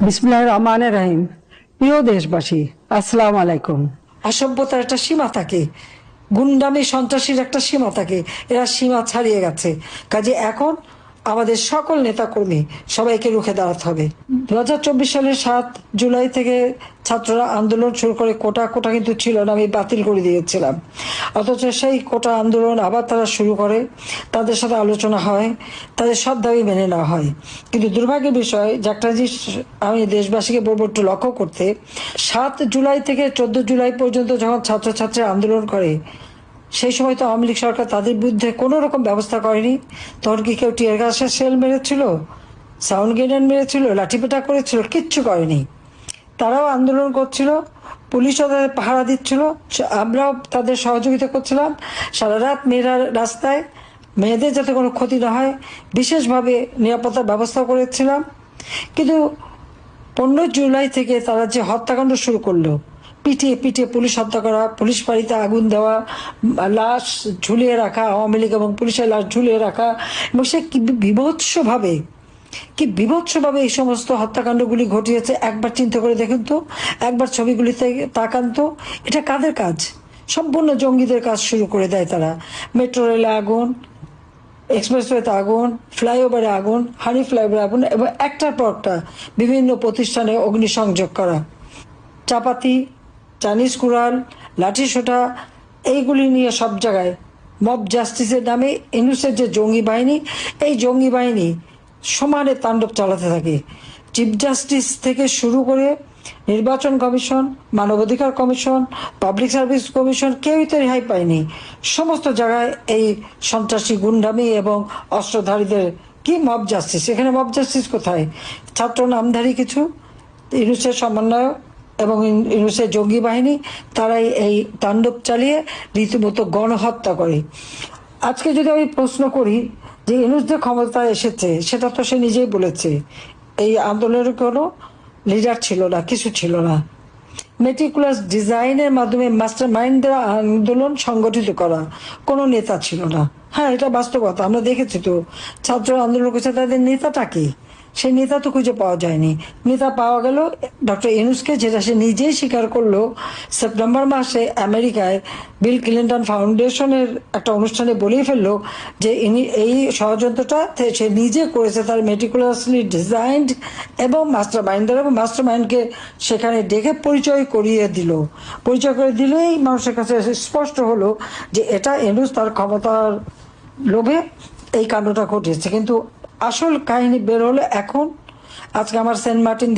বিসমিল্লাহির রহমানির রহিম। প্রিয় দেশবাসী, আসসালামু আলাইকুম। অসভ্যতার একটা সীমা থাকে, গুন্ডামি সন্ত্রাসীর একটা সীমা থাকে, এরা সীমা ছাড়িয়ে গেছে। কাজে এখন আমাদের সকল নেতাকর্মী সবাইকে রুখে দাঁড়াতে হবে। 2024 সালের 7 জুলাই থেকে ছাত্ররা আন্দোলন শুরু করে, কোটা কোটা কিন্তু ছিল না, আমি বাতিল করে দিয়েছিলাম। অথচ সেই কোটা আন্দোলন আবার তারা শুরু করে, তাদের সাথে আলোচনা হয়, তাদের সব দাবি মেনে নেওয়া হয়। কিন্তু দুর্ভাগ্যের বিষয় যে একটা জিনিস আমি দেশবাসীকে বলবো একটু লক্ষ্য করতে, 7 জুলাই থেকে 14 জুলাই পর্যন্ত যখন ছাত্রছাত্রী আন্দোলন করে, সেই সময় তো আওয়ামী লীগ সরকার তাদের বিরুদ্ধে কোনো রকম ব্যবস্থা করেনি। তখন কি কেউ টিয়ার গ্যাসের সেল মেরেছিল, সাউন্ড গ্রেনেড মেরেছিল, লাঠিপেটা করেছিল? কিচ্ছু করেনি। তারাও আন্দোলন করছিল, পুলিশও তাদের পাহারা দিচ্ছিল, আমরাও তাদের সহযোগিতা করছিলাম। সারা রাত মেয়েরা রাস্তায়, মেয়েদের যাতে কোনো ক্ষতি না হয় বিশেষভাবে নিরাপত্তার ব্যবস্থা করেছিলাম। কিন্তু 15 জুলাই থেকে তারা যে হত্যাকাণ্ড শুরু করলো, পিটিয়ে পিটিয়ে পুলিশ হত্যা করা, পুলিশ বাড়িতে আগুন দেওয়া, লাশ ঝুলিয়ে রাখা, আওয়ামী লীগ এবং পুলিশের লাশ ঝুলিয়ে রাখা, এবং সে কি বিভৎসভাবে এই সমস্ত হত্যাকাণ্ডগুলি ঘটিয়েছে। একবার চিন্তা করে দেখুন তো, একবার ছবিগুলিতে তাকান তো, এটা কাদের কাজ? সম্পূর্ণ জঙ্গিদের কাজ শুরু করে দেয় তারা। মেট্রো রেলে আগুন, এক্সপ্রেসওয়েতে আগুন, ফ্লাইওভারে আগুন, হানি ফ্লাইওভারে আগুন, এবং একটার পর একটা বিভিন্ন প্রতিষ্ঠানে অগ্নিসংযোগ করা, চাপাতি, চাইনিজ কুড়াল, লাঠিসোঁটা, এইগুলি নিয়ে সব জায়গায় মব জাস্টিসের নামে ইউনূসের যে জঙ্গি বাহিনী, এই জঙ্গি বাহিনী সমানে তাণ্ডব চালাতে থাকে। চিফ জাস্টিস থেকে শুরু করে নির্বাচন কমিশন, মানবাধিকার কমিশন, পাবলিক সার্ভিস কমিশন, কেউই তো রেহাই পায়নি। সমস্ত জায়গায় এই সন্ত্রাসী গুন্ডামি এবং অস্ত্রধারীদের কি মব জাস্টিস? এখানে মব জাস্টিস কোথায়? ছাত্র নামধারী কিছু ইউনূসের সমন্বয়ক এবং ইউনূসের জঙ্গি বাহিনী, তারাই এই তাণ্ডব চালিয়ে রীতিমতো গণহত্যা করে। আজকে যদি আমি প্রশ্ন করি যে ইউনূস যে ক্ষমতায় এসেছে, সেটা তো সে নিজেই বলেছে এই আন্দোলনের কোনো লিডার ছিল না, কিছু ছিল না। মেটিকুলাস ডিজাইনের মাধ্যমে মাস্টার মাইন্ডের আন্দোলন সংগঠিত করা, কোনো নেতা ছিল না। হ্যাঁ, এটা বাস্তবতা, আমরা দেখেছি তো। ছাত্র আন্দোলন করছে, তাদের নেতাটা কি? সেই নেতা তো খুঁজে পাওয়া যায়নি। নেতা পাওয়া গেল ডক্টর ইউনূসকে, যেটা সে নিজেই স্বীকার করলো সেপ্টেম্বর মাসে আমেরিকায় বিল ক্লিন্টন ফাউন্ডেশনের একটা অনুষ্ঠানে বলেই ফেললো যে ইনি এই ষড়যন্ত্রটা সে নিজে করেছে, তার মেটিকুলাসলি ডিজাইনড এবং মাস্টার মাইন্ডার, এবং মাস্টার মাইন্ডকে সেখানে ডেকে পরিচয় করিয়ে দিল। পরিচয় করে দিলেই মানুষের কাছে স্পষ্ট হলো যে এটা ইউনূস তার ক্ষমতার লোভে এই কাণ্ডটা ঘটিয়েছে। কিন্তু আসল কাহিনী বের হলো এখন। আজকে আমার সেন্ট মার্টিন